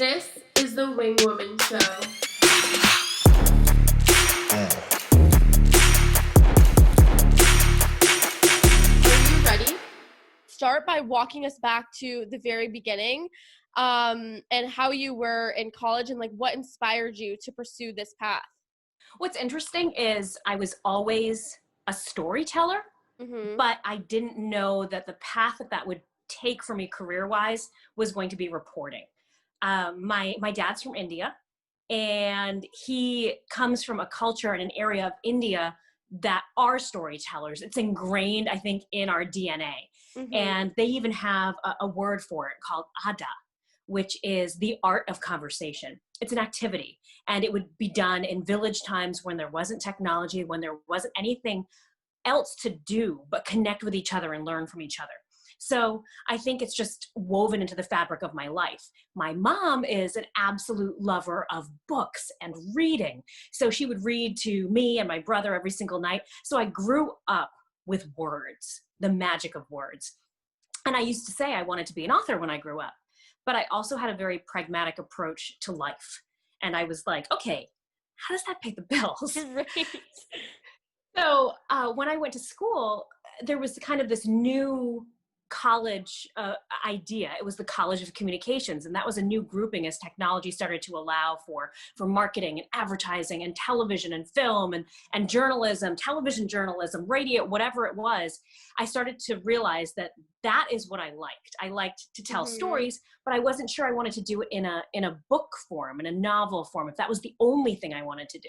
This is the Wing Woman Show. Are you ready? Start by walking us back to the very beginning, and how you were in college and like what inspired you to pursue this path. What's interesting is I was always a storyteller, but I didn't know that the path that would take for me career-wise was going to be reporting. My dad's from India, and he comes from a culture and an area of India that are storytellers. It's ingrained, I think, in our DNA. And they even have a word for it called ada, which is the art of conversation. It's an activity, and it would be done in village times when there wasn't technology, when there wasn't anything else to do but connect with each other and learn from each other. So I think it's just woven into the fabric of my life. My mom is an absolute lover of books and reading. So she would read to me and my brother every single night. So I grew up with words, the magic of words. And I used to say I wanted to be an author when I grew up, but I also had a very pragmatic approach to life. And I was like, okay, how does that pay the bills? Right. So when I went to school, there was kind of this new college idea. It was the College of Communications, and that was a new grouping as technology started to allow for marketing and advertising and television and film and journalism, television journalism, radio, whatever it was. I started to realize that is what I liked. I liked to tell stories, but I wasn't sure I wanted to do it in a book form, in a novel form, if that was the only thing I wanted to do.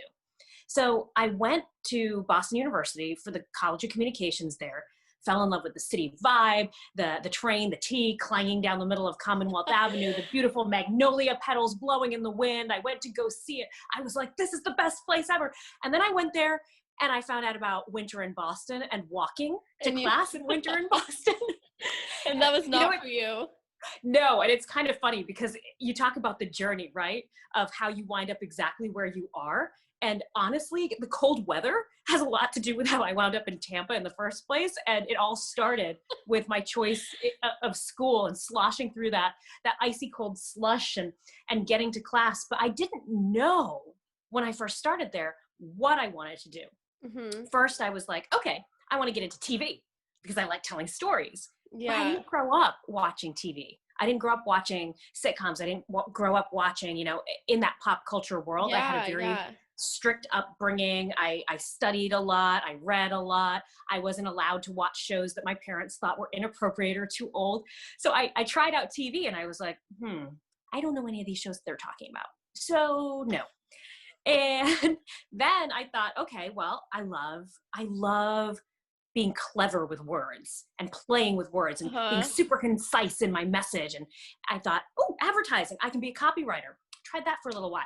So I went to Boston University for the College of Communications there, fell in love with the city vibe, the train, the T clanging down the middle of Commonwealth Avenue, the beautiful magnolia petals blowing in the wind. I went to go see it. I was like, this is the best place ever. And then I went there and I found out about winter in Boston and walking to class in winter in Boston. And that was not for you. No, and it's kind of funny because you talk about the journey, right? Of how you wind up exactly where you are. And honestly, the cold weather has a lot to do with how I wound up in Tampa in the first place. And it all started with my choice of school and sloshing through that icy cold slush and getting to class. But I didn't know when I first started there what I wanted to do. First, I was like, okay, I want to get into TV because I like telling stories. Yeah. But I didn't grow up watching TV. I didn't grow up watching sitcoms. I didn't grow up watching, in that pop culture world. Yeah, I had a very strict upbringing. I studied a lot. I read a lot. I wasn't allowed to watch shows that my parents thought were inappropriate or too old. So I tried out TV and I was like, I don't know any of these shows that they're talking about. So no. And then I thought, okay, well, I love being clever with words and playing with words and being super concise in my message. And I thought, oh, advertising, I can be a copywriter. Tried that for a little while.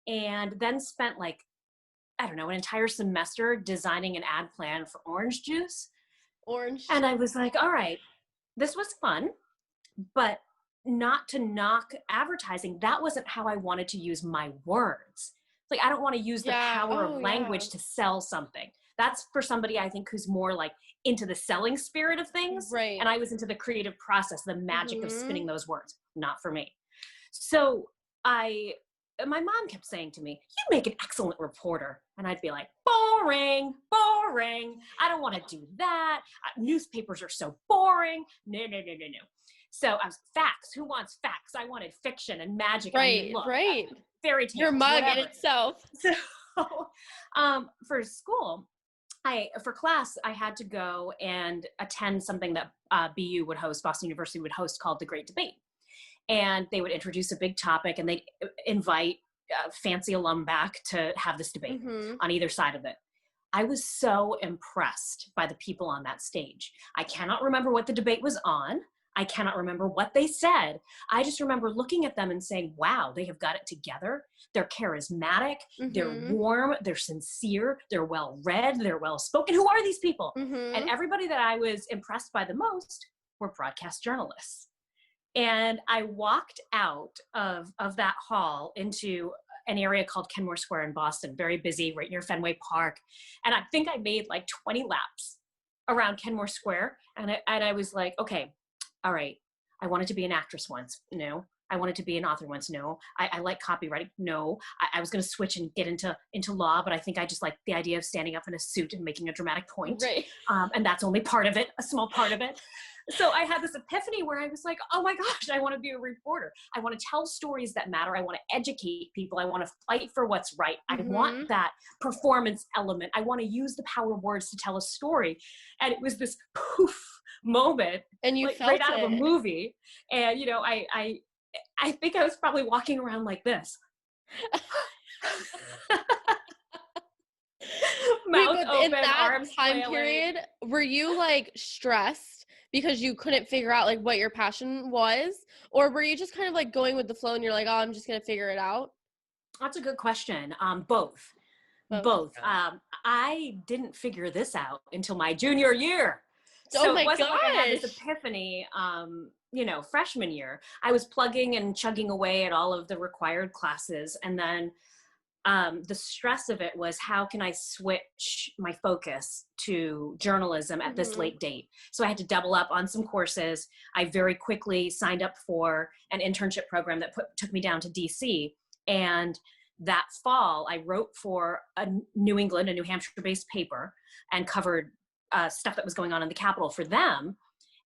And then spent an entire semester designing an ad plan for orange juice. And I was like, all right, this was fun, but not to knock advertising. That wasn't how I wanted to use my words. Like, I don't want to use the power of language to sell something. That's for somebody, I think, who's more into the selling spirit of things. Right. And I was into the creative process, the magic of spinning those words. Not for me. So my mom kept saying to me, you make an excellent reporter. And I'd be like, boring. I don't want to do that. Newspapers are so boring. No. So I was facts. Who wants facts? I wanted fiction and magic. Right. Fairytale. Your mug in itself. So for school, for class, I had to go and attend something that BU would host, Boston University would host, called The Great Debate. And they would introduce a big topic and they'd invite fancy alum back to have this debate on either side of it. I was so impressed by the people on that stage. I cannot remember what the debate was on. I cannot remember what they said. I just remember looking at them and saying, wow, they have got it together. They're charismatic. They're warm. They're sincere. They're well-read. They're well-spoken. Who are these people? And everybody that I was impressed by the most were broadcast journalists. And I walked out of that hall into an area called Kenmore Square in Boston, very busy, right near Fenway Park. And I think I made 20 laps around Kenmore Square. And I was like, okay, all right, I wanted to be an actress once, I wanted to be an author once. No. I like copywriting. No. I was going to switch and get into law, but I think I just like the idea of standing up in a suit and making a dramatic point. Right. And that's only part of it, a small part of it. So I had this epiphany where I was like, oh my gosh, I want to be a reporter. I want to tell stories that matter. I want to educate people. I want to fight for what's right. I want that performance element. I want to use the power of words to tell a story. And it was this poof moment, and you like felt right out it. of a movie. And, you know, I think I was probably walking around like this. Mouth open, in that arms time flailing. period, were you like stressed because you couldn't figure out like what your passion was, or were you just kind of like going with the flow and you're like, oh, I'm just gonna figure it out? That's a good question. Both. I didn't figure this out until my junior year. So it wasn't like I had this epiphany, you know, freshman year. I was plugging and chugging away at all of the required classes. And then the stress of it was, how can I switch my focus to journalism at this late date? So I had to double up on some courses. I very quickly signed up for an internship program that took me down to DC. And that fall, I wrote for a New Hampshire-based paper, and covered stuff that was going on in the Capitol for them.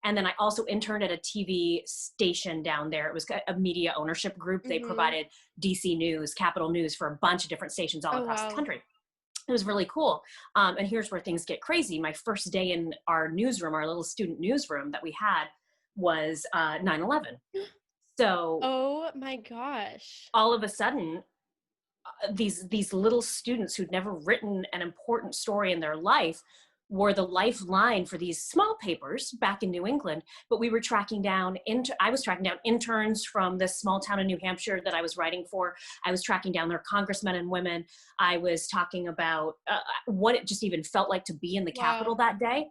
And then I also interned at a TV station down there. It was a media ownership group. They provided DC News, Capitol News for a bunch of different stations all across the country. It was really cool. And here's where things get crazy. My first day in our newsroom, our little student newsroom that we had, was 9/11. So, oh my gosh. All of a sudden, these little students who'd never written an important story in their life were the lifeline for these small papers back in New England. But we were tracking down I was tracking down interns from this small town in New Hampshire that I was writing for. I was tracking down their congressmen and women. I was talking about what it just even felt like to be in the Capitol that day.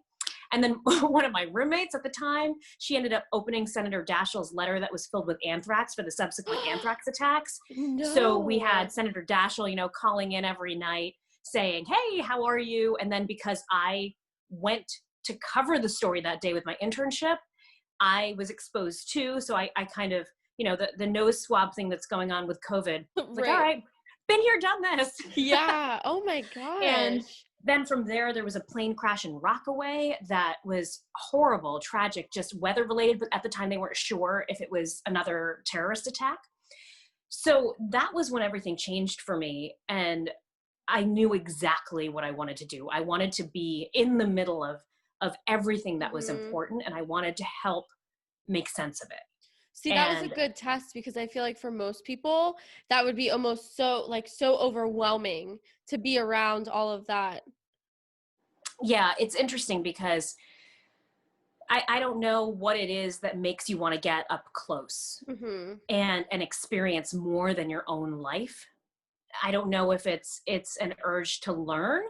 And then one of my roommates at the time, she ended up opening Senator Daschle's letter that was filled with anthrax for the subsequent anthrax attacks. No. So we had Senator Daschle, you know, calling in every night saying, hey, how are you? And then because I went to cover the story that day with my internship, I was exposed too. So I kind of, you know, the nose swab thing that's going on with COVID. Like, all right, been here, done this. Yeah. Oh my gosh. And then from there was a plane crash in Rockaway that was horrible, tragic, just weather related. But at the time they weren't sure if it was another terrorist attack. So that was when everything changed for me. And I knew exactly what I wanted to do. I wanted to be in the middle of everything that was important, and I wanted to help make sense of it. See, that was a good test, because I feel like for most people, that would be almost so overwhelming to be around all of that. Yeah, it's interesting because I don't know what it is that makes you want to get up close and experience more than your own life. I don't know if it's an urge to learn,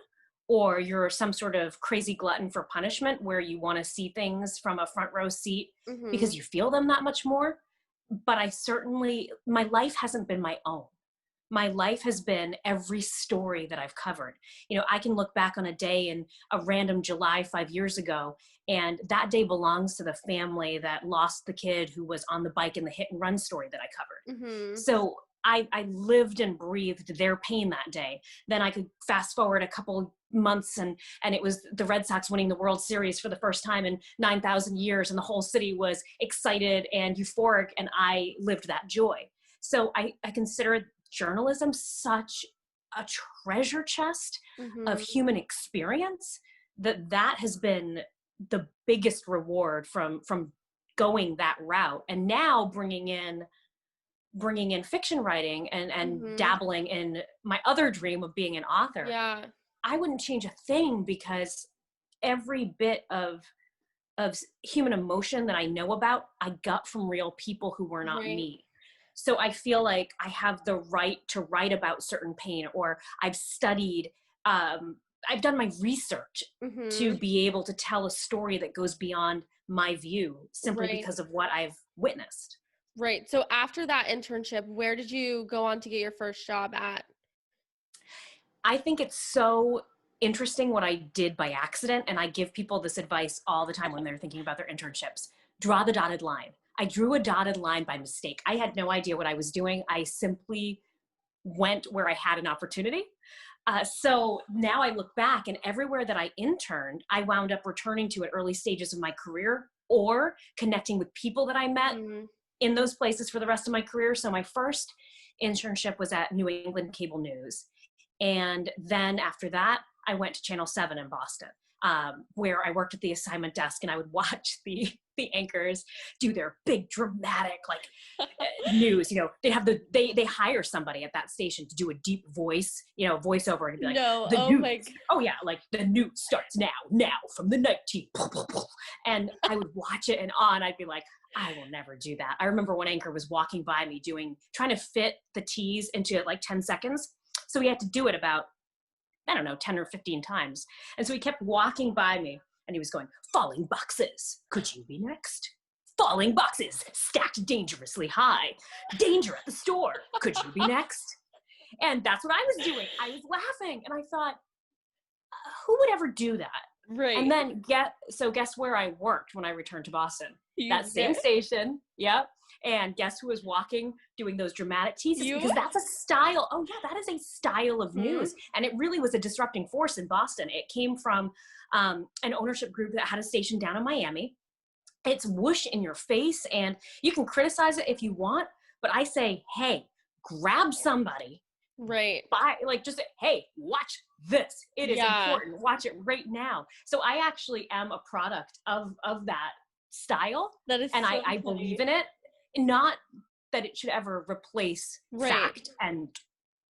or you're some sort of crazy glutton for punishment where you want to see things from a front row seat because you feel them that much more. But my life hasn't been my own. My life has been every story that I've covered. You know, I can look back on a day in a random July 5 years ago, and that day belongs to the family that lost the kid who was on the bike in the hit and run story that I covered. So I lived and breathed their pain that day. Then I could fast forward a couple months and it was the Red Sox winning the World Series for the first time in 9,000 years. And the whole city was excited and euphoric, and I lived that joy. So I consider journalism such a treasure chest of human experience that has been the biggest reward from going that route. And now bringing in fiction writing and dabbling in my other dream of being an author. Yeah. I wouldn't change a thing, because every bit of human emotion that I know about, I got from real people who were not me. So I feel like I have the right to write about certain pain, or I've studied, I've done my research to be able to tell a story that goes beyond my view, simply because of what I've witnessed. Right. So after that internship, where did you go on to get your first job at? I think it's so interesting what I did by accident. And I give people this advice all the time when they're thinking about their internships. Draw the dotted line. I drew a dotted line by mistake. I had no idea what I was doing. I simply went where I had an opportunity. So now I look back, and everywhere that I interned, I wound up returning to at early stages of my career or connecting with people that I met in those places for the rest of my career. So my first internship was at New England Cable News. And then after that, I went to Channel 7 in Boston, where I worked at the assignment desk, and I would watch the anchors do their big dramatic news. They have they hire somebody at that station to do a deep voice, voiceover, and be like, No, the oh news. my. Oh yeah, like the news starts now from the night team. And I would watch it, and I'd be like, I will never do that. I remember one anchor was walking by me trying to fit the tease into like 10 seconds. So he had to do it about, I don't know, 10 or 15 times. And so he kept walking by me, and he was going, falling boxes. Could you be next? Falling boxes stacked dangerously high. Danger at the store. Could you be next? And that's what I was doing. I was laughing, and I thought, who would ever do that? Right. And then guess where I worked when I returned to Boston? That same station. Yep. And guess who was walking, doing those dramatic teases? Because that's a style. Oh yeah, that is a style of news. And it really was a disrupting force in Boston. It came from an ownership group that had a station down in Miami. It's whoosh in your face, and you can criticize it if you want, but I say, hey, grab somebody. Right. Just, hey, watch this. It is important. Watch it right now. So I actually am a product of that style. That is, and so I believe in it. Not that it should ever replace fact and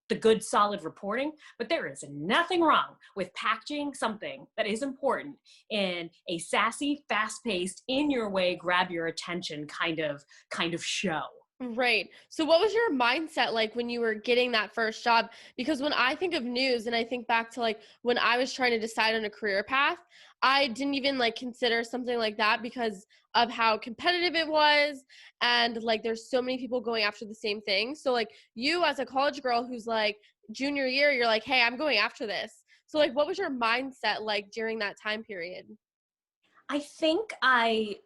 the good, solid reporting, but there is nothing wrong with packaging something that is important in a sassy, fast-paced, in your way, grab your attention kind of show. Right. So what was your mindset like when you were getting that first job? Because when I think of news, and I think back to like when I was trying to decide on a career path, I didn't even like consider something like that because of how competitive it was. And like, there's so many people going after the same thing. So like you as a college girl who's like junior year, you're like, hey, I'm going after this. So like, what was your mindset like during that time period? I think I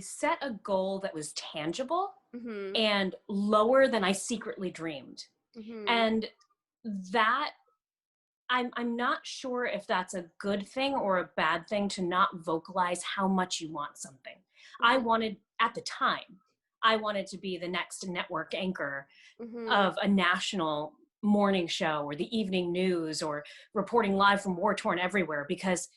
set a goal that was tangible and lower than I secretly dreamed. And that, I'm not sure if that's a good thing or a bad thing to not vocalize how much you want something. At the time, I wanted to be the next network anchor of a national morning show or the evening news or reporting live from war-torn everywhere, because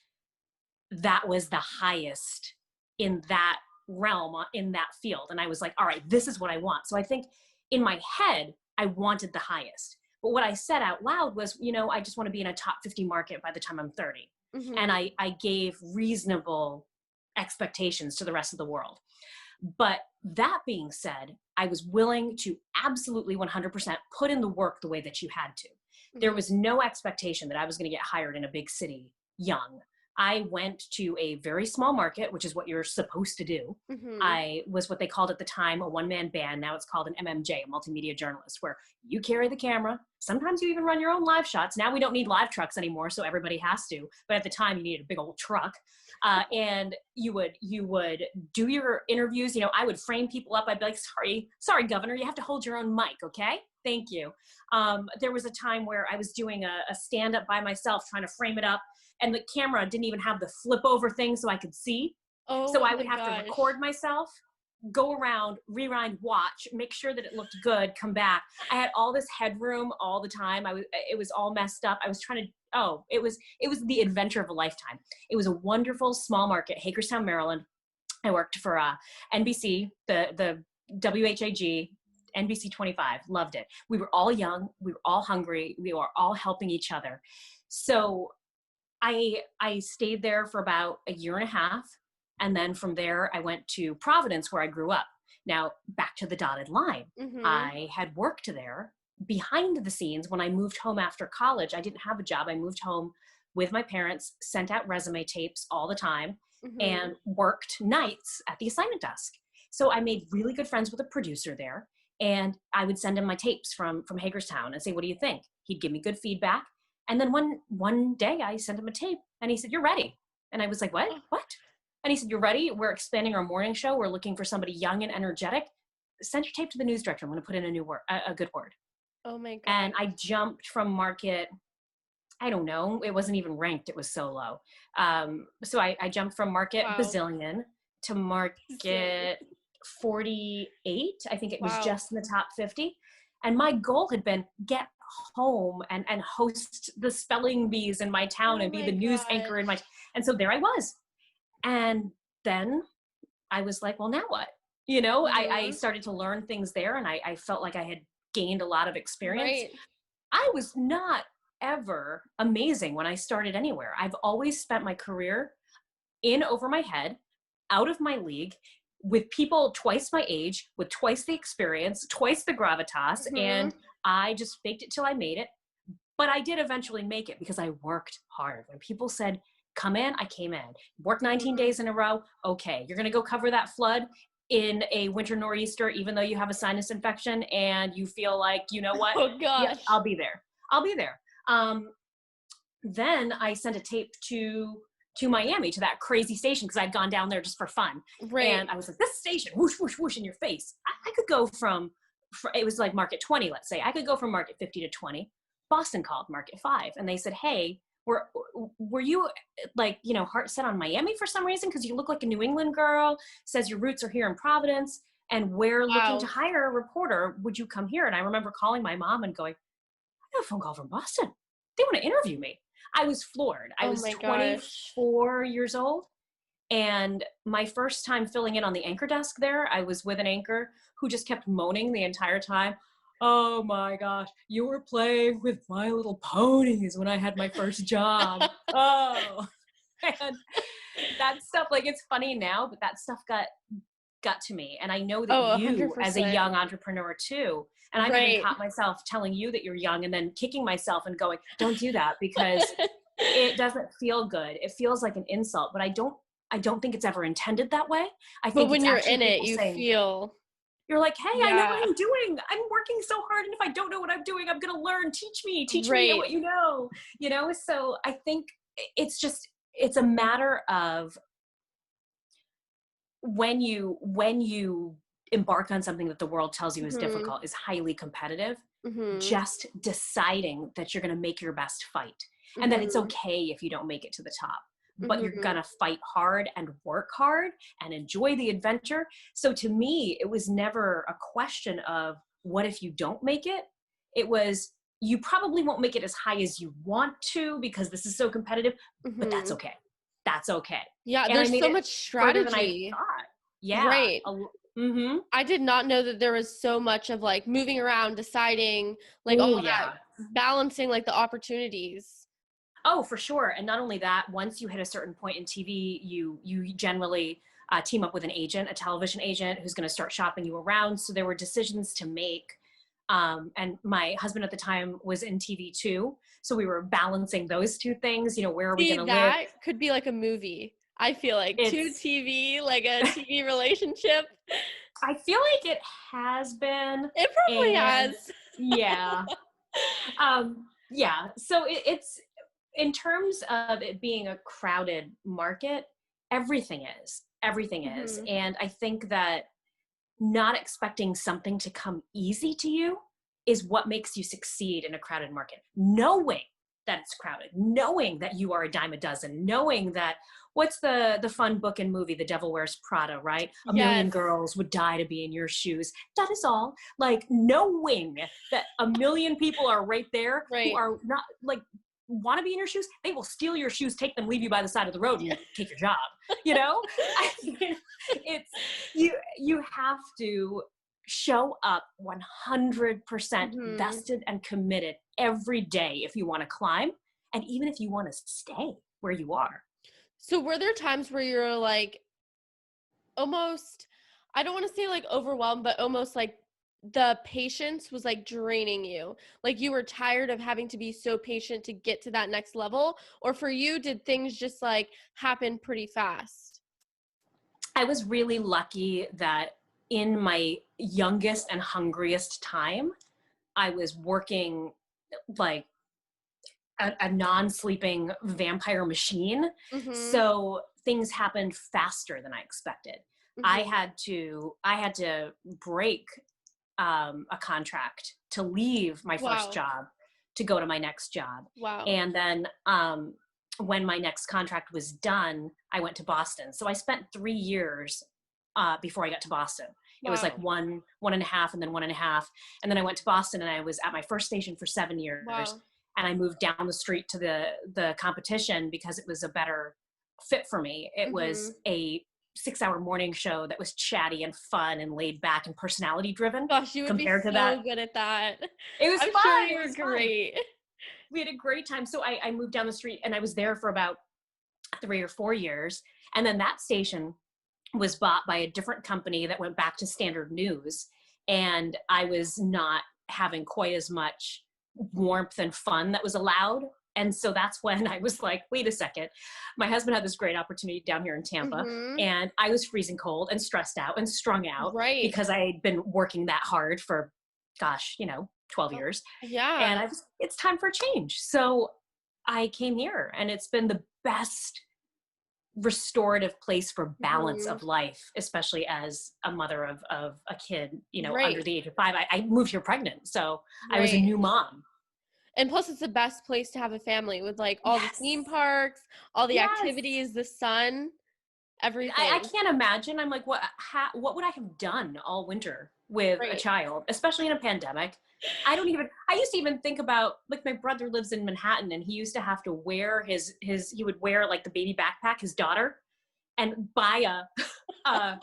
that was the highest in that realm, in that field. And I was like, all right, this is what I want. So I think in my head, I wanted the highest. But what I said out loud was, I just want to be in a top 50 market by the time I'm 30. And I gave reasonable expectations to the rest of the world. But that being said, I was willing to absolutely 100% put in the work the way that you had to. There was no expectation that I was going to get hired in a big city young. I went to a very small market, which is what you're supposed to do. I was what they called at the time a one-man band. Now it's called an MMJ, a multimedia journalist, where you carry the camera. Sometimes you even run your own live shots. Now we don't need live trucks anymore, so everybody has to. But at the time, you needed a big old truck. And you would do your interviews. I would frame people up. I'd be like, sorry, Governor, you have to hold your own mic, okay? Thank you. There was a time where I was doing a stand-up by myself, trying to frame it up, and the camera didn't even have the flip over thing so I could see. So I would have to record myself, go around, rewind, watch, make sure that it looked good, come back. I had all this headroom all the time. It was all messed up. I was trying to, it was the adventure of a lifetime. It was a wonderful small market, Hagerstown, Maryland. I worked for NBC, the WHAG, NBC25, loved it. We were all young, we were all hungry, we were all helping each other. So I stayed there for about a year and a half. And then from there, I went to Providence, where I grew up. Now, back to the dotted line. I had worked there behind the scenes. When I moved home after college, I didn't have a job. I moved home with my parents, sent out resume tapes all the time, and worked nights at the assignment desk. So I made really good friends with a producer there. And I would send him my tapes from Hagerstown and say, what do you think? He'd give me good feedback. And then one day I sent him a tape and he said, you're ready. And I was like, what? And he said, "You're ready? We're expanding our morning show. We're looking for somebody young and energetic. Send your tape to the news director. I'm going to put in a new word, a good word." Oh my God. And I jumped from market, I don't know, it wasn't even ranked. It was so low. So I jumped from market bazillion to market 48. I think it was just in the top 50. And my goal had been get home and host the spelling bees in my town and be the news anchor in my, and so there I was. And then I was like, well, now what? You know, I started to learn things there, and I felt like I had gained a lot of experience. Right. I was not ever amazing when I started anywhere. I've always spent my career in over my head, out of my league, with people twice my age, with twice the experience, twice the gravitas, and I just faked it till I made it. But I did eventually make it because I worked hard. When people said, come in, I came in. Work 19 days in a row. Okay, you're going to go cover that flood in a winter nor'easter, even though you have a sinus infection and you feel like, you know what? Oh gosh. Yeah, I'll be there. I'll be there. Then I sent a tape to Miami, to that crazy station, because I'd gone down there just for fun. Right. And I was like, this station, whoosh, whoosh, whoosh in your face. I could go from, it was like market 20, let's say. I could go from market 50 to 20. Boston called market 5, and they said, hey, were you like, you know, heart set on Miami for some reason? Because you look like a New England girl, says your roots are here in Providence, and we're looking to hire a reporter. Would you come here? And I remember calling my mom and going, I got a phone call from Boston. They want to interview me. I was floored. I was 24 years old. And my first time filling in on the anchor desk there, I was with an anchor who just kept moaning the entire time. Oh my gosh, you were playing with My Little Ponies when I had my first job. Oh, and that stuff, like, it's funny now, but that stuff got to me. And I know that you 100%. As a young entrepreneur too, and I've even caught myself telling you that you're young and then kicking myself and going, don't do that, because it doesn't feel good. It feels like an insult, but I don't think it's ever intended that way. I think, but when you're in it, you feel, you're like, hey, I know what I'm doing. I'm working so hard. And if I don't know what I'm doing, I'm going to learn. Teach me what you know, So I think it's a matter of when you embark on something that the world tells you is difficult, is highly competitive, just deciding that you're going to make your best fight, and that it's okay if you don't make it to the top. But you're going to fight hard and work hard and enjoy the adventure. So to me, it was never a question of what if you don't make it? It was, you probably won't make it as high as you want to because this is so competitive, but that's okay. That's okay. Yeah, and there's so much strategy. Than I thought. Yeah. Right. I did not know that there was so much of like moving around, deciding, like that, balancing like the opportunities. Oh, for sure. And not only that, once you hit a certain point in TV, you generally team up with an agent, a television agent, who's going to start shopping you around. So there were decisions to make. And my husband at the time was in TV too. So we were balancing those two things. You know, where are we going to live? That could be like a movie. I feel like to TV, like a TV relationship. I feel like it has been. It probably has. Yeah. Yeah. So it's, in terms of it being a crowded market, everything is. And I think that not expecting something to come easy to you is what makes you succeed in a crowded market. Knowing that it's crowded, knowing that you are a dime a dozen, knowing that, what's the fun book and movie, The Devil Wears Prada, right? A million girls would die to be in your shoes. That is all. Like, knowing that a million people are right there who are not, like, want to be in your shoes, they will steal your shoes, take them, leave you by the side of the road, and take your job. You know, I mean, it's you have to show up 100% vested and committed every day if you want to climb, and even if you want to stay where you are. So were there times where you're like almost, I don't want to say like overwhelmed, but almost like the patience was like draining you, like you were tired of having to be so patient to get to that next level? Or for you, did things just like happen pretty fast? I was really lucky that in my youngest and hungriest time, I was working like a non-sleeping vampire machine. So things happened faster than I expected. Mm-hmm. I had to break a contract to leave my first job to go to my next job. Wow. And then when my next contract was done, I went to Boston. So I spent 3 years before I got to Boston. Wow. It was like one and a half, and then 1.5. And then I went to Boston, and I was at my first station for 7 years. Wow. And I moved down the street to the competition because it was a better fit for me. It mm-hmm. was a 6-hour morning show that was chatty and fun and laid back and personality driven. Gosh, you would be so good at that. It was I'm fun. Sure you were great. Fun. We had a great time. So I moved down the street, and I was there for about 3 or 4 years. And then that station was bought by a different company that went back to standard news. And I was not having quite as much warmth and fun that was allowed. And so that's when I was like, wait a second. My husband had this great opportunity down here in Tampa, mm-hmm. and I was freezing cold and stressed out and strung out because I had been working that hard for, 12 years. Yeah. And it's time for a change. So I came here, and it's been the best restorative place for balance mm-hmm. of life, especially as a mother of a kid, under the age of 5. I moved here pregnant. So I was a new mom. And plus it's the best place to have a family with like all the theme parks, all the activities, the sun, everything. I can't imagine. I'm like, what would I have done all winter with a child, especially in a pandemic? I used to even think about, like, my brother lives in Manhattan, and he used to have to wear he would wear like the baby backpack, his daughter, and buy a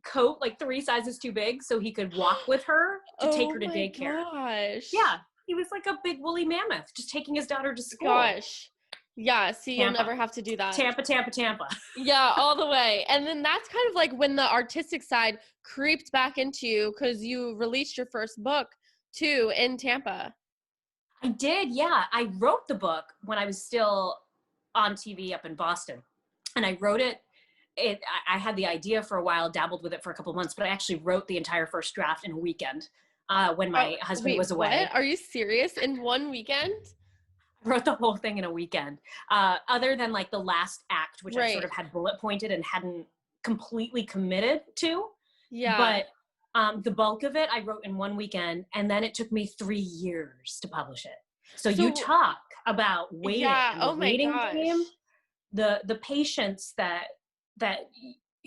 coat like 3 sizes too big so he could walk with her to take her to daycare. Gosh. Yeah. He was like a big woolly mammoth, just taking his daughter to school. Gosh. Yeah, see, Tampa. You'll never have to do that. Tampa. Yeah, all the way. And then that's kind of like when the artistic side creeped back into you, because you released your first book, too, in Tampa. I did, yeah. I wrote the book when I was still on TV up in Boston. And I wrote it. I had the idea for a while, dabbled with it for a couple of months, but I actually wrote the entire first draft in a weekend when my husband was away. What? Are you serious? In one weekend? Wrote the whole thing in a weekend, other than like the last act, which I sort of had bullet pointed and hadn't completely committed to. Yeah. But the bulk of it I wrote in one weekend, and then it took me 3 years to publish it. So you talk about waiting, the waiting game, the patience that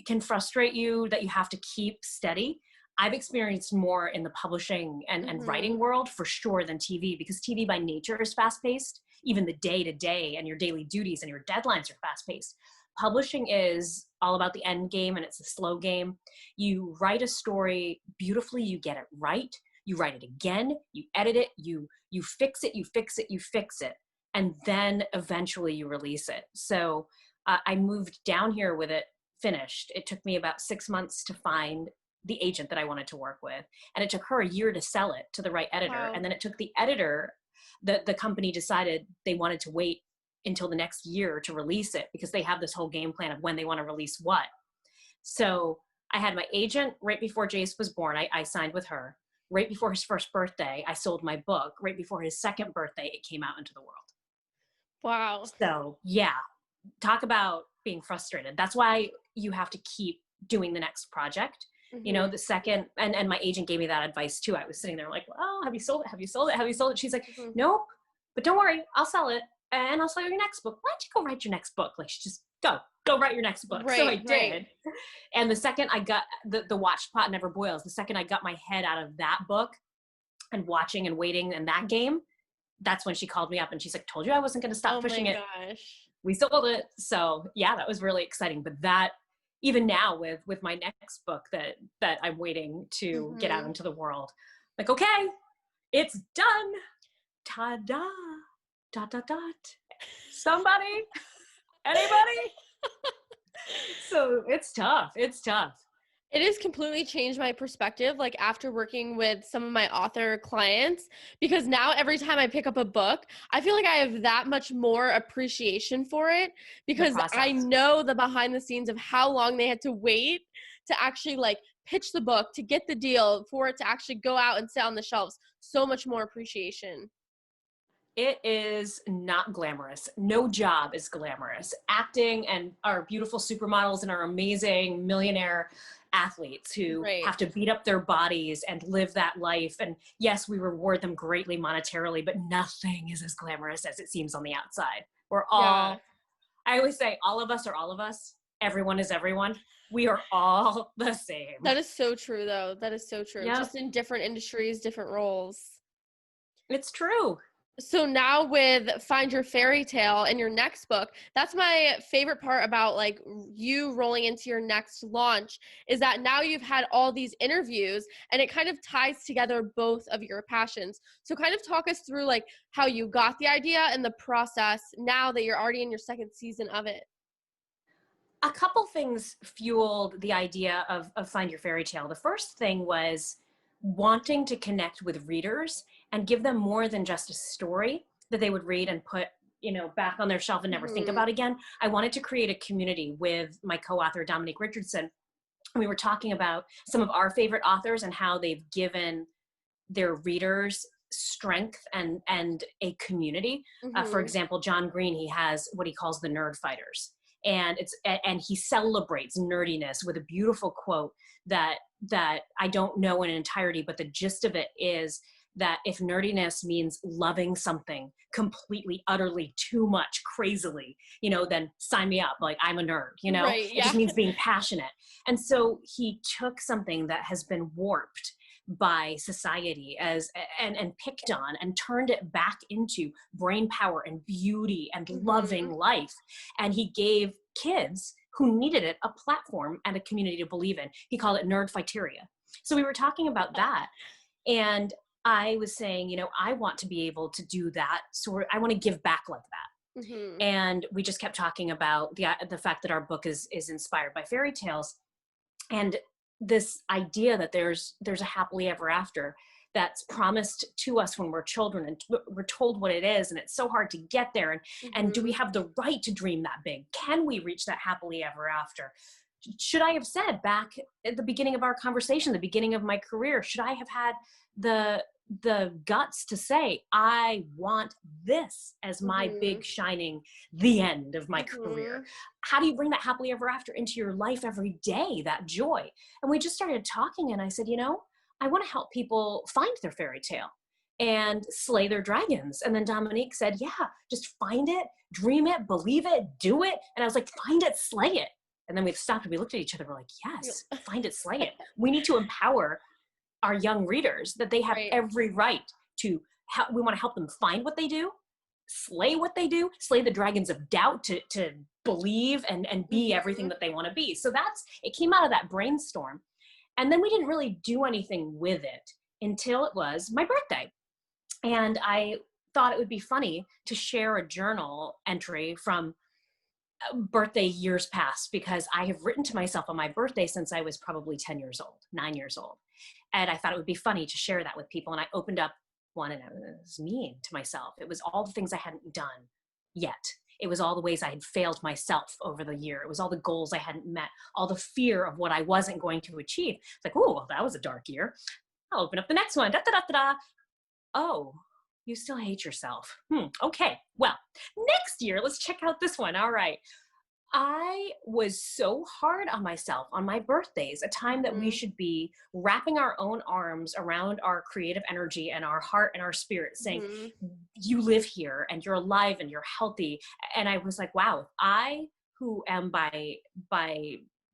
can frustrate you, that you have to keep steady. I've experienced more in the publishing and mm-hmm. writing world for sure than TV, because TV by nature is fast-paced. Even the day-to-day and your daily duties and your deadlines are fast-paced. Publishing is all about the end game, and it's a slow game. You write a story beautifully, you get it right, you write it again, you edit it, you fix it, you fix it, you fix it, and then eventually you release it. So I moved down here with it finished. It took me about 6 months to find the agent that I wanted to work with. And it took her a year to sell it to the right editor. Wow. And then it took the editor, the company decided they wanted to wait until the next year to release it, because they have this whole game plan of when they want to release what. So I had my agent right before Jace was born. I signed with her. Right before his first birthday, I sold my book. Right before his second birthday, it came out into the world. Wow. So yeah, talk about being frustrated. That's why you have to keep doing the next project. Mm-hmm. The second, and my agent gave me that advice too. I was sitting there like, oh, have you sold it? Have you sold it? Have you sold it? She's like, mm-hmm. Nope, but don't worry, I'll sell it, and I'll sell your next book. Why don't you go write your next book? Like, just go write your next book. So I did. And the second I got the Watch Pot Never Boils, the second I got my head out of that book and watching and waiting in that game, that's when she called me up and she's like, told you I wasn't going to stop pushing it. Gosh. We sold it. So yeah, that was really exciting. But that, even now with my next book that I'm waiting to mm-hmm. get out into the world, like, okay, it's done. Ta-da, dot, dot, dot. Somebody, anybody? So it's tough. It has completely changed my perspective, like after working with some of my author clients, because now every time I pick up a book, I feel like I have that much more appreciation for it, because I know the behind the scenes of how long they had to wait to actually like pitch the book, to get the deal, for it to actually go out and sit on the shelves. So much more appreciation. It is not glamorous. No job is glamorous. Acting and our beautiful supermodels and our amazing millionaire athletes who Right. have to beat up their bodies and live that life. And yes, we reward them greatly monetarily, but nothing is as glamorous as it seems on the outside. We're all, I always say, all of us are all of us. Everyone is everyone. We are all the same. That is so true, though. That is so true. Yep. Just in different industries, different roles. It's true. So now with Find Your Fairy Tale and your next book, that's my favorite part about like you rolling into your next launch is that now you've had all these interviews and it kind of ties together both of your passions. So kind of talk us through like how you got the idea and the process now that you're already in your second season of it. A couple things fueled the idea of Find Your Fairy Tale. The first thing was wanting to connect with readers and give them more than just a story that they would read and put, you know, back on their shelf and never think about again. I wanted to create a community with my co-author, Dominique Richardson. We were talking about some of our favorite authors and how they've given their readers strength and a community. For example, John Green, he has what he calls the Nerd Fighters. And he celebrates nerdiness with a beautiful quote that I don't know in entirety, but the gist of it is that if nerdiness means loving something completely, utterly, too much, crazily, you know, then sign me up. Like, I'm a nerd, you know? Right, yeah. It just means being passionate. And so he took something that has been warped by society and picked on and turned it back into brain power and beauty and loving life. And he gave kids who needed it a platform and a community to believe in. He called it Nerd Fighteria. So we were talking about that. And I was saying, you know, I want to be able to do that. So I want to give back like that. And we just kept talking about the fact that our book is inspired by fairy tales. And this idea that there's a happily ever after that's promised to us when we're children and we're told what it is. And it's so hard to get there. And do we have the right to dream that big? Can we reach that happily ever after? Should I have said back at the beginning of our conversation, the beginning of my career, should I have had the guts to say, I want this as my big shining, the end of my career? How do you bring that happily ever after into your life every day, that joy? And we just started talking and I said, you know, I want to help people find their fairy tale and slay their dragons. And then Dominique said, yeah, just find it, dream it, believe it, do it. And I was like, find it, slay it. And then we stopped and we looked at each other. We're like, yes, find it, slay it. We need to empower our young readers that they have every right to help. We want to help them find what they do, slay what they do, slay the dragons of doubt to believe and be everything that they want to be. So it came out of that brainstorm. And then we didn't really do anything with it until it was my birthday. And I thought it would be funny to share a journal entry from birthday years past, because I have written to myself on my birthday since I was probably 9 years old. And I thought it would be funny to share that with people. And I opened up one and I was mean to myself. It was all the things I hadn't done yet. It was all the ways I had failed myself over the year. It was all the goals I hadn't met, all the fear of what I wasn't going to achieve. It's like, oh, well, that was a dark year. I'll open up the next one. Da, da, da, da, da. Oh, you still hate yourself. Okay, well, next year, let's check out this one. All right. I was so hard on myself on my birthdays, a time that we should be wrapping our own arms around our creative energy and our heart and our spirit, saying, you live here and you're alive and you're healthy. And I was like, wow, I, who am by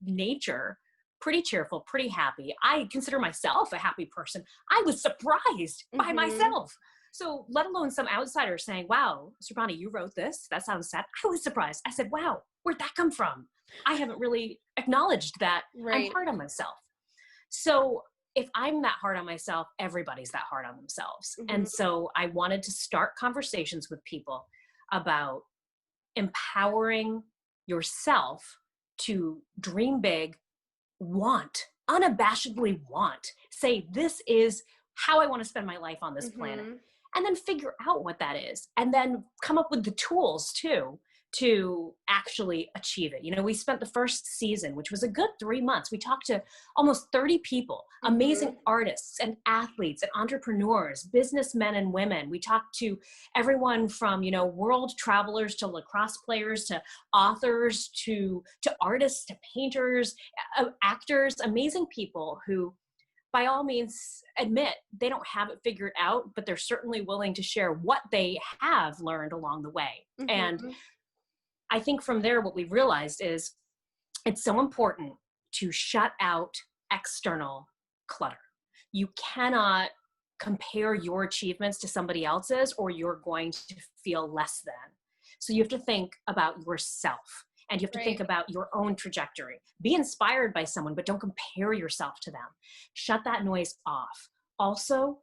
nature pretty cheerful, pretty happy, I consider myself a happy person, I was surprised by myself. So let alone some outsider saying, wow, Sorboni, you wrote this? That sounds sad. I was surprised. I said, wow, where'd that come from? I haven't really acknowledged that I'm hard on myself. So if I'm that hard on myself, everybody's that hard on themselves. And so I wanted to start conversations with people about empowering yourself to dream big, unabashedly want, say, this is how I want to spend my life on this planet. And then figure out what that is. And then come up with the tools too, to actually achieve it. You know, we spent the first season, which was a good 3 months. We talked to almost 30 people, amazing artists and athletes and entrepreneurs, businessmen and women. We talked to everyone from, you know, world travelers to lacrosse players to authors to artists to painters, actors, amazing people who by all means admit they don't have it figured out, but they're certainly willing to share what they have learned along the way. And I think from there, what we realized is it's so important to shut out external clutter. You cannot compare your achievements to somebody else's or you're going to feel less than. So you have to think about yourself and you have to think about your own trajectory. Be inspired by someone, but don't compare yourself to them. Shut that noise off. Also,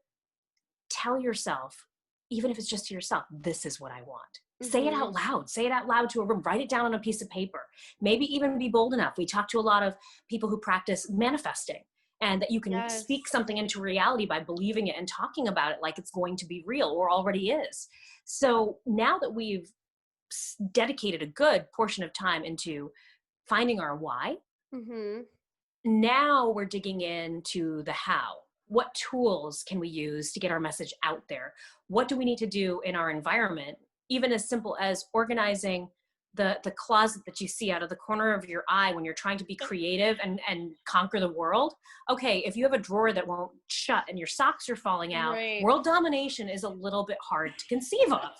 tell yourself, even if it's just to yourself, this is what I want. Say it out loud. Say it out loud to a room. Write it down on a piece of paper. Maybe even be bold enough. We talk to a lot of people who practice manifesting and that you can speak something into reality by believing it and talking about it like it's going to be real or already is. So now that we've dedicated a good portion of time into finding our why, now we're digging into the how. What tools can we use to get our message out there? What do we need to do in our environment? Even as simple as organizing the closet that you see out of the corner of your eye when you're trying to be creative and conquer the world. Okay, if you have a drawer that won't shut and your socks are falling out, world domination is a little bit hard to conceive of.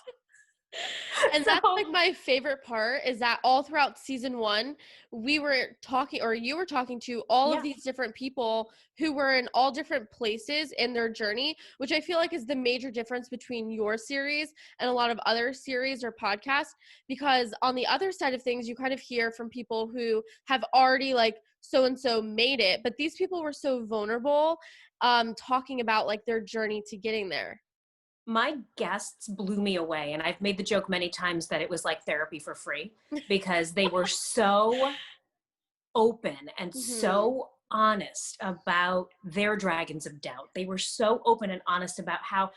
And that's like my favorite part is that all throughout season 1, we were talking, or you were talking to all of these different people who were in all different places in their journey, which I feel like is the major difference between your series and a lot of other series or podcasts, because on the other side of things, you kind of hear from people who have already like so-and-so made it, but these people were so vulnerable, talking about like their journey to getting there. My guests blew me away. And I've made the joke many times that it was like therapy for free because they were so open and so honest about their dragons of doubt. They were so open and honest about how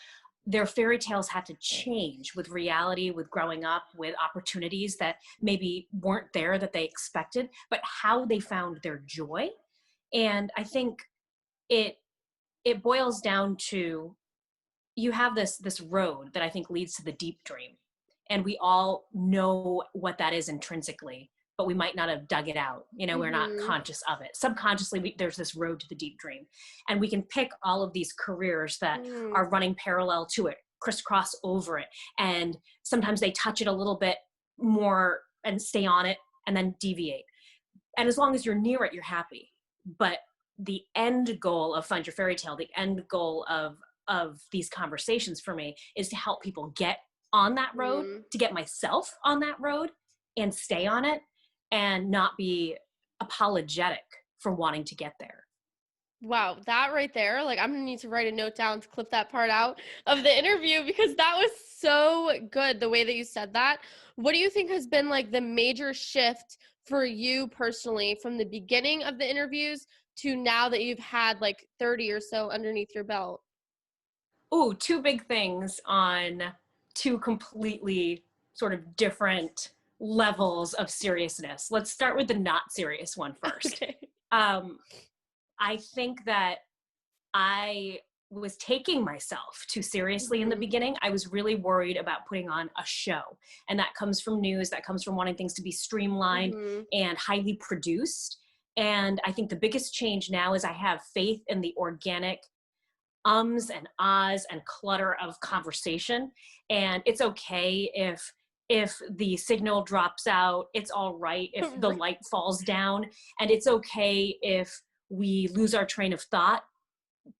their fairy tales had to change with reality, with growing up, with opportunities that maybe weren't there that they expected, but how they found their joy. And I think it boils down to, you have this road that I think leads to the deep dream. And we all know what that is intrinsically, but we might not have dug it out. You know, we're not conscious of it. Subconsciously, there's this road to the deep dream. And we can pick all of these careers that are running parallel to it, crisscross over it. And sometimes they touch it a little bit more and stay on it and then deviate. And as long as you're near it, you're happy. But the end goal of Find Your Fairy Tale, the end goal of these conversations for me is to help people get on that road, to get myself on that road and stay on it and not be apologetic for wanting to get there. Wow, that right there, like I'm gonna need to write a note down to clip that part out of the interview because that was so good, the way that you said that. What do you think has been like the major shift for you personally from the beginning of the interviews to now that you've had like 30 or so underneath your belt? Oh, two big things on two completely sort of different levels of seriousness. Let's start with the not serious one first. Okay. I think that I was taking myself too seriously in the beginning. I was really worried about putting on a show. And that comes from news, that comes from wanting things to be streamlined and highly produced. And I think the biggest change now is I have faith in the organic ums and ahs and clutter of conversation. And it's okay if the signal drops out. It's all right if the light falls down. And it's okay if we lose our train of thought.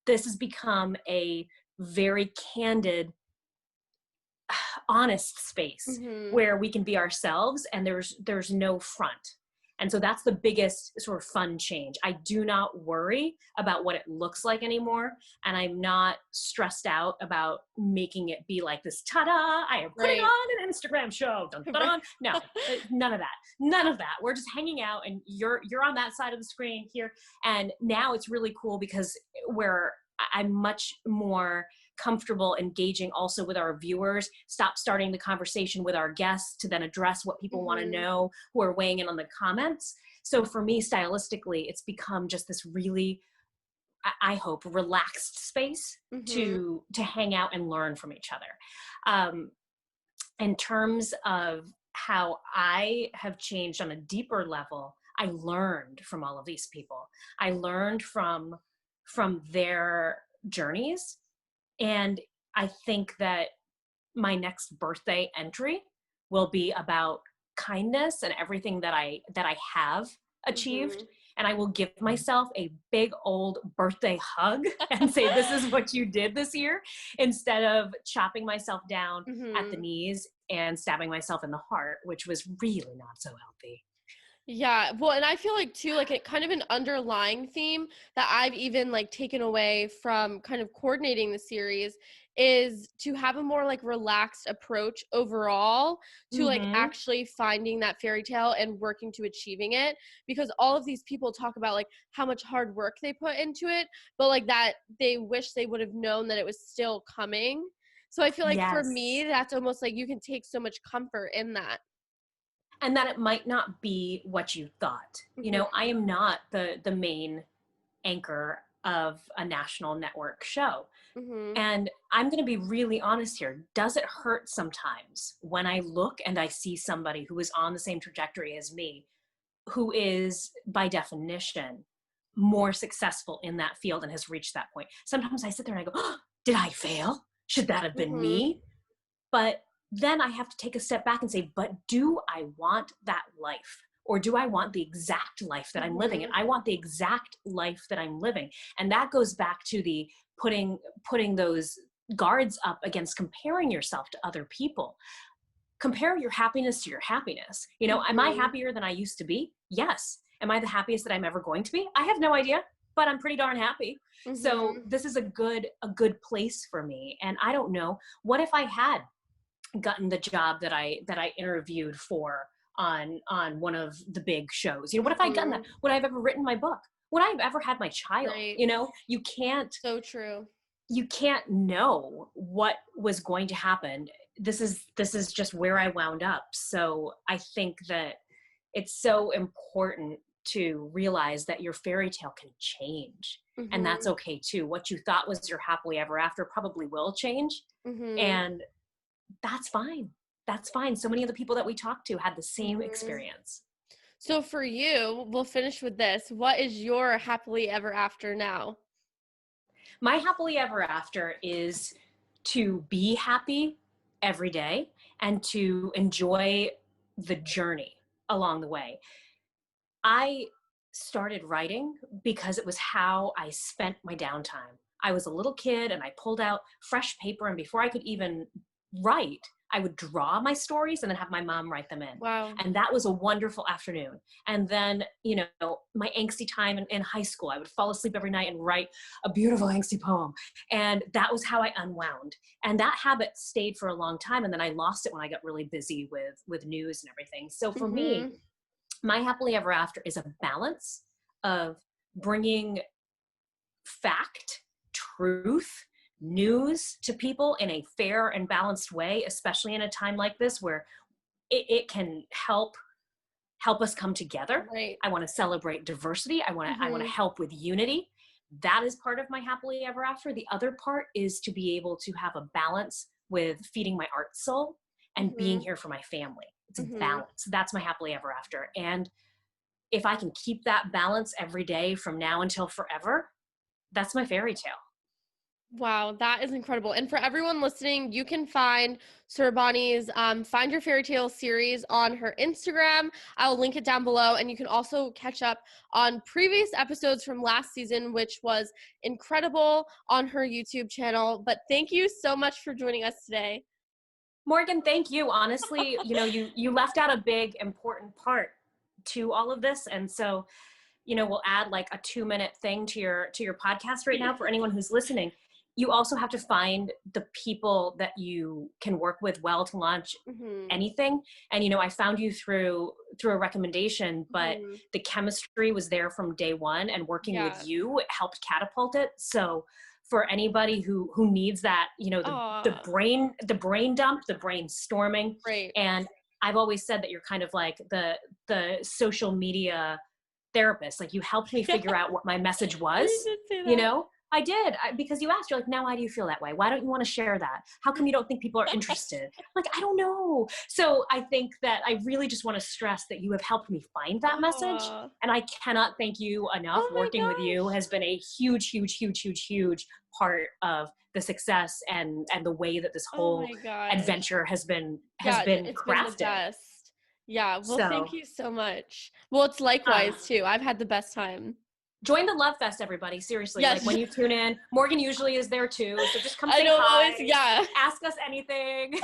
This has become a very candid, honest space where we can be ourselves and there's no front. And so that's the biggest sort of fun change. I do not worry about what it looks like anymore. And I'm not stressed out about making it be like this, ta-da, I am putting on an Instagram show. Dun, dun, dun. No, none of that. None of that. We're just hanging out and you're on that side of the screen here. And now it's really cool because I'm much more comfortable engaging also with our viewers, stop starting the conversation with our guests to then address what people want to know who are weighing in on the comments. So for me, stylistically, it's become just this really, I hope, relaxed space to hang out and learn from each other. In terms of how I have changed on a deeper level, I learned from all of these people. I learned from their journeys. And I think that my next birthday entry will be about kindness and everything that I have achieved. And I will give myself a big old birthday hug and say, this is what you did this year, instead of chopping myself down at the knees and stabbing myself in the heart, which was really not so healthy. Yeah, well, and I feel like too, like it kind of an underlying theme that I've even like taken away from kind of coordinating the series is to have a more like relaxed approach overall to like actually finding that fairy tale and working to achieving it, because all of these people talk about like how much hard work they put into it, but like that they wish they would have known that it was still coming. So I feel like for me, that's almost like you can take so much comfort in that. And that it might not be what you thought. You know, I am not the main anchor of a national network show. And I'm going to be really honest here. Does it hurt sometimes when I look and I see somebody who is on the same trajectory as me, who is by definition more successful in that field and has reached that point? Sometimes I sit there and I go, oh, did I fail? Should that have been me? But then I have to take a step back and say, but do I want that life? Or do I want the exact life that I'm living? And I want the exact life that I'm living. And that goes back to the putting those guards up against comparing yourself to other people. Compare your happiness to your happiness. You know, am I happier than I used to be? Yes. Am I the happiest that I'm ever going to be? I have no idea, but I'm pretty darn happy. So this is a good place for me. And I don't know, what if I had gotten the job that I interviewed for on one of the big shows? You know, what if I'd gotten that? Would I have ever written my book? Would I have ever had my child? Right. You know, you can't. So true. You can't know what was going to happen. This is just where I wound up. So I think that it's so important to realize that your fairy tale can change, and that's okay too. What you thought was your happily ever after probably will change, and that's fine. That's fine. So many of the people that we talked to had the same experience. So for you, we'll finish with this. What is your happily ever after now? My happily ever after is to be happy every day and to enjoy the journey along the way. I started writing because it was how I spent my downtime. I was a little kid and I pulled out fresh paper, and before I could even write, I would draw my stories and then have my mom write them in. Wow. And that was a wonderful afternoon. And then, you know, my angsty time in high school, I would fall asleep every night and write a beautiful angsty poem. And that was how I unwound. And that habit stayed for a long time. And then I lost it when I got really busy with news and everything. So for me, my happily ever after is a balance of bringing fact, truth, news to people in a fair and balanced way, especially in a time like this where it can help us come together. Right. I want to celebrate diversity. I want to help with unity. That is part of my happily ever after. The other part is to be able to have a balance with feeding my art soul and being here for my family. It's a balance. That's my happily ever after. And if I can keep that balance every day from now until forever, that's my fairy tale. Wow, that is incredible. And for everyone listening, you can find Sorboni's Find Your Fairy Tale series on her Instagram. I'll link it down below. And you can also catch up on previous episodes from last season, which was incredible, on her YouTube channel. But thank you so much for joining us today. Morgan, thank you. Honestly, you know, you left out a big, important part to all of this. And so, you know, we'll add like a 2-minute thing to your podcast right now for anyone who's listening. You also have to find the people that you can work with well to launch anything. And, you know, I found you through a recommendation, but the chemistry was there from day one, and working with you helped catapult it. So for anybody who needs that, you know, the brain dump, the brainstorming. Right. And I've always said that you're kind of like the social media therapist. Like, you helped me figure out what my message was, you know? I did, because you asked, you're like, now why do you feel that way? Why don't you want to share that? How come you don't think people are interested? Like, I don't know. So I think that I really just want to stress that you have helped me find that message. And I cannot thank you enough. Working with you has been a huge, huge, huge, huge, huge part of the success and the way that this whole adventure has been crafted. Been the best. Yeah. Well, thank you so much. Well, it's likewise too. I've had the best time. Join the Love Fest, everybody. Seriously, like when you tune in, Morgan usually is there too. So just come say hi. Yeah. Ask us anything.